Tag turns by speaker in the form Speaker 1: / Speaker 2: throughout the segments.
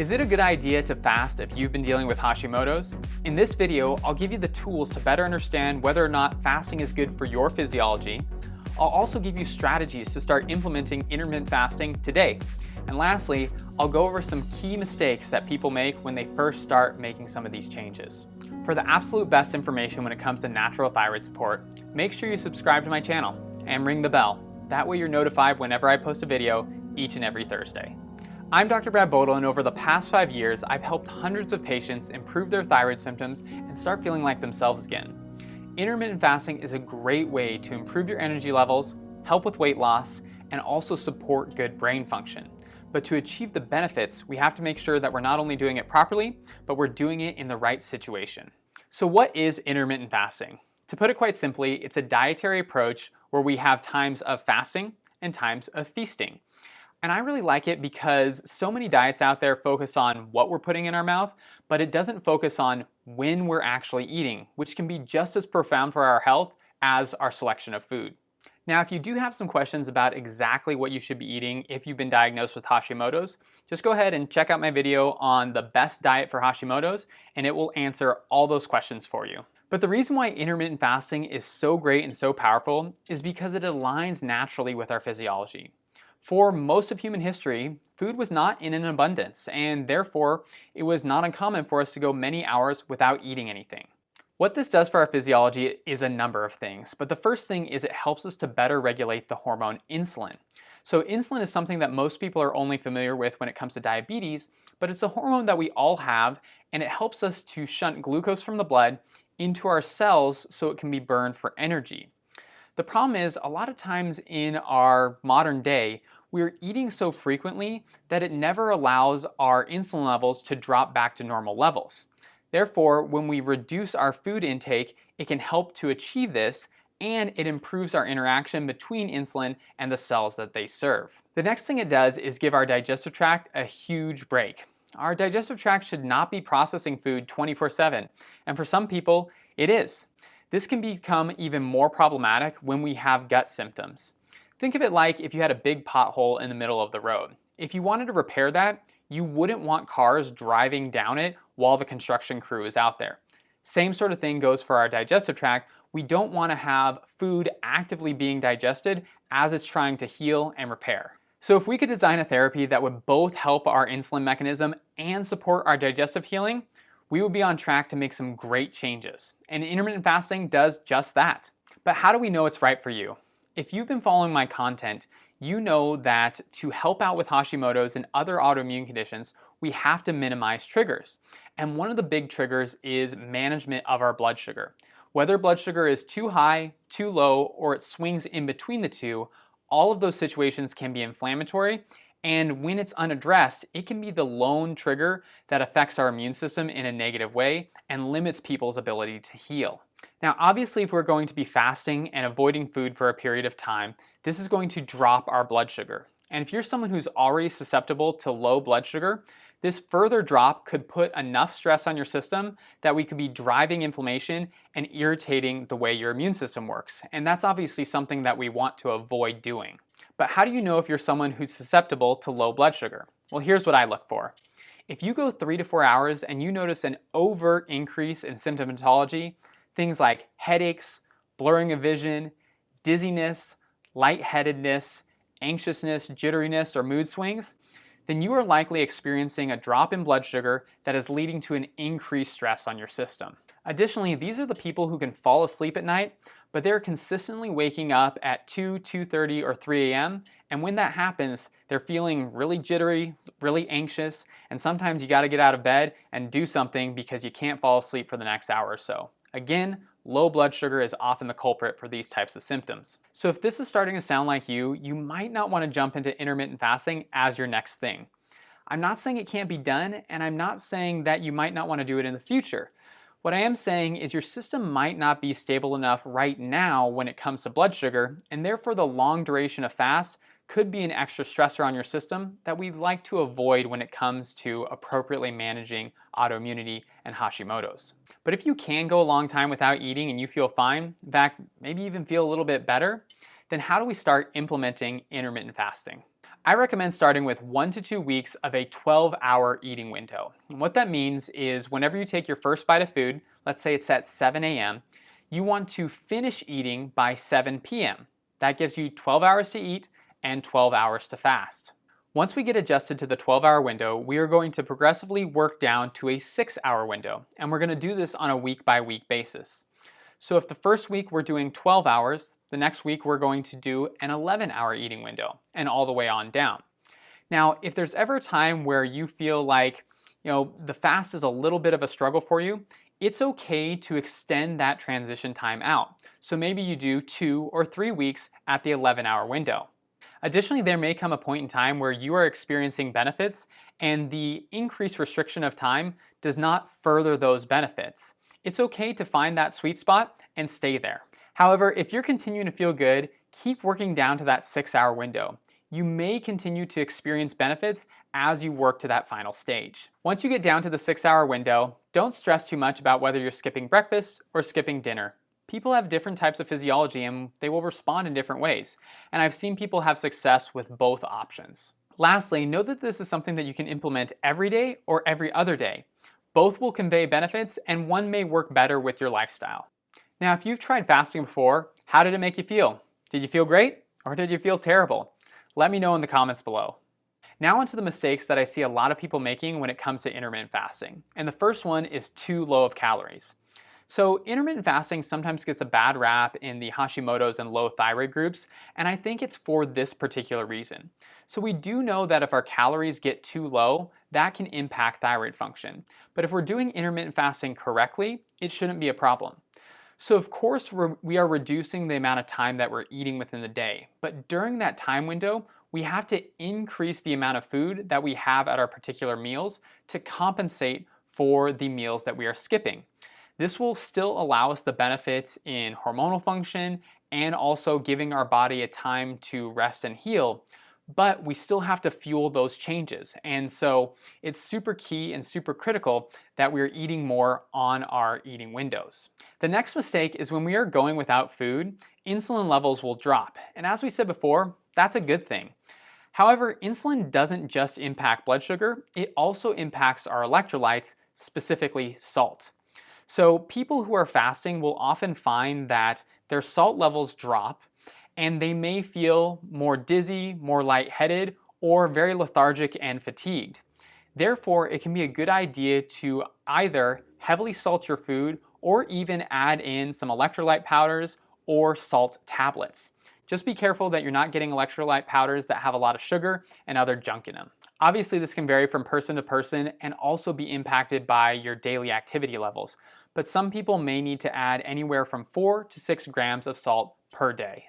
Speaker 1: Is it a good idea to fast if you've been dealing with Hashimoto's? In this video, I'll give you the tools to better understand whether or not fasting is good for your physiology. I'll also give you strategies to start implementing intermittent fasting today. And lastly, I'll go over some key mistakes that people make when they first start making some of these changes. For the absolute best information when it comes to natural thyroid support, make sure you subscribe to my channel and ring the bell. That way you're notified whenever I post a video each and every Thursday. I'm Dr. Bodle, and over the past 5 years, I've helped hundreds of patients improve their thyroid symptoms and start feeling like themselves again. Intermittent fasting is a great way to improve your energy levels, help with weight loss, and also support good brain function. But to achieve the benefits, we have to make sure that we're not only doing it properly, but we're doing it in the right situation. So what is intermittent fasting? To put it quite simply, it's a dietary approach where we have times of fasting and times of feasting. And I really like it because so many diets out there focus on what we're putting in our mouth, but it doesn't focus on when we're actually eating, which can be just as profound for our health as our selection of food. Now, if you do have some questions about exactly what you should be eating if you've been diagnosed with Hashimoto's, just go ahead and check out my video on the best diet for Hashimoto's, and it will answer all those questions for you. But the reason why intermittent fasting is so great and so powerful is because it aligns naturally with our physiology. For most of human history, food was not in an abundance, and therefore it was not uncommon for us to go many hours without eating anything. What this does for our physiology is a number of things, but the first thing is it helps us to better regulate the hormone insulin. So insulin is something that most people are only familiar with when it comes to diabetes, but it's a hormone that we all have, and it helps us to shunt glucose from the blood into our cells so it can be burned for energy. The problem is, a lot of times in our modern day, we're eating so frequently that it never allows our insulin levels to drop back to normal levels. Therefore, when we reduce our food intake, it can help to achieve this, and it improves our interaction between insulin and the cells that they serve. The next thing it does is give our digestive tract a huge break. Our digestive tract should not be processing food 24/7, and for some people, it is. This can become even more problematic when we have gut symptoms. Think of it like if you had a big pothole in the middle of the road. If you wanted to repair that, you wouldn't want cars driving down it while the construction crew is out there. Same sort of thing goes for our digestive tract. We don't want to have food actively being digested as it's trying to heal and repair. So if we could design a therapy that would both help our insulin mechanism and support our digestive healing, we would be on track to make some great changes. And intermittent fasting does just that. But how do we know it's right for you? If you've been following my content, you know that to help out with Hashimoto's and other autoimmune conditions, we have to minimize triggers. And one of the big triggers is management of our blood sugar. Whether blood sugar is too high, too low, or it swings in between the two, all of those situations can be inflammatory. And when it's unaddressed, it can be the lone trigger that affects our immune system in a negative way and limits people's ability to heal. Now, obviously, if we're going to be fasting and avoiding food for a period of time, this is going to drop our blood sugar. And if you're someone who's already susceptible to low blood sugar, this further drop could put enough stress on your system that we could be driving inflammation and irritating the way your immune system works. And that's obviously something that we want to avoid doing. But how do you know if you're someone who's susceptible to low blood sugar? Well, here's what I look for. If you go 3 to 4 hours and you notice an overt increase in symptomatology, things like headaches, blurring of vision, dizziness, lightheadedness, anxiousness, jitteriness, or mood swings, then you are likely experiencing a drop in blood sugar that is leading to an increased stress on your system. Additionally, these are the people who can fall asleep at night, but they're consistently waking up at 2, 2:30, or 3 a.m. And when that happens, they're feeling really jittery, really anxious, and sometimes you gotta get out of bed and do something because you can't fall asleep for the next hour or so. Again, low blood sugar is often the culprit for these types of symptoms. So if this is starting to sound like you might not want to jump into intermittent fasting as your next thing. I'm not saying it can't be done, and I'm not saying that you might not want to do it in the future. What I am saying is your system might not be stable enough right now when it comes to blood sugar, and therefore the long duration of fast could be an extra stressor on your system that we'd like to avoid when it comes to appropriately managing autoimmunity and Hashimoto's. But if you can go a long time without eating and you feel fine, in fact, maybe even feel a little bit better, then how do we start implementing intermittent fasting? I recommend starting with 1 to 2 weeks of a 12-hour eating window. And what that means is whenever you take your first bite of food, let's say it's at 7 a.m., you want to finish eating by 7 p.m. That gives you 12 hours to eat and 12 hours to fast. Once we get adjusted to the 12-hour window, we are going to progressively work down to a 6-hour window, and we're going to do this on a week-by-week basis. So if the first week we're doing 12 hours, the next week we're going to do an 11-hour eating window, and all the way on down. Now, if there's ever a time where you feel like, the fast is a little bit of a struggle for you, it's okay to extend that transition time out. So maybe you do 2 or 3 weeks at the 11-hour window. Additionally, there may come a point in time where you are experiencing benefits and the increased restriction of time does not further those benefits. It's okay to find that sweet spot and stay there. However, if you're continuing to feel good, keep working down to that 6-hour window. You may continue to experience benefits as you work to that final stage. Once you get down to the 6-hour window, don't stress too much about whether you're skipping breakfast or skipping dinner. People have different types of physiology and they will respond in different ways. And I've seen people have success with both options. Lastly, know that this is something that you can implement every day or every other day. Both will convey benefits and one may work better with your lifestyle. Now, if you've tried fasting before, how did it make you feel? Did you feel great or did you feel terrible? Let me know in the comments below. Now onto the mistakes that I see a lot of people making when it comes to intermittent fasting. And the first one is too low of calories. So intermittent fasting sometimes gets a bad rap in the Hashimoto's and low thyroid groups, and I think it's for this particular reason. So we do know that if our calories get too low, that can impact thyroid function. But if we're doing intermittent fasting correctly, it shouldn't be a problem. So of course we are reducing the amount of time that we're eating within the day, but during that time window, we have to increase the amount of food that we have at our particular meals to compensate for the meals that we are skipping. This will still allow us the benefits in hormonal function and also giving our body a time to rest and heal, but we still have to fuel those changes. And so it's super key and super critical that we're eating more on our eating windows. The next mistake is when we are going without food, insulin levels will drop. And as we said before, that's a good thing. However, insulin doesn't just impact blood sugar, it also impacts our electrolytes, specifically salt. So people who are fasting will often find that their salt levels drop and they may feel more dizzy, more lightheaded, or very lethargic and fatigued. Therefore, it can be a good idea to either heavily salt your food or even add in some electrolyte powders or salt tablets. Just be careful that you're not getting electrolyte powders that have a lot of sugar and other junk in them. Obviously, this can vary from person to person and also be impacted by your daily activity levels. But some people may need to add anywhere from 4 to 6 grams of salt per day.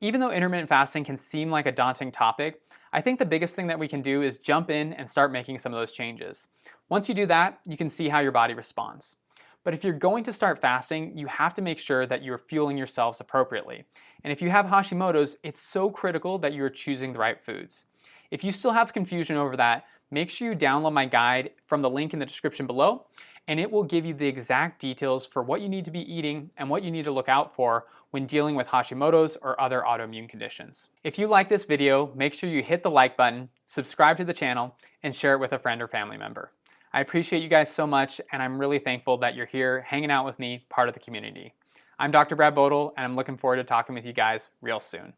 Speaker 1: Even though intermittent fasting can seem like a daunting topic, I think the biggest thing that we can do is jump in and start making some of those changes. Once you do that, you can see how your body responds. But if you're going to start fasting, you have to make sure that you're fueling yourselves appropriately. And if you have Hashimoto's, it's so critical that you're choosing the right foods. If you still have confusion over that, make sure you download my guide from the link in the description below, and it will give you the exact details for what you need to be eating and what you need to look out for when dealing with Hashimoto's or other autoimmune conditions. If you like this video, make sure you hit the like button, subscribe to the channel, and share it with a friend or family member. I appreciate you guys so much, and I'm really thankful that you're here hanging out with me, part of the community. I'm Dr. Brad Bodle, and I'm looking forward to talking with you guys real soon.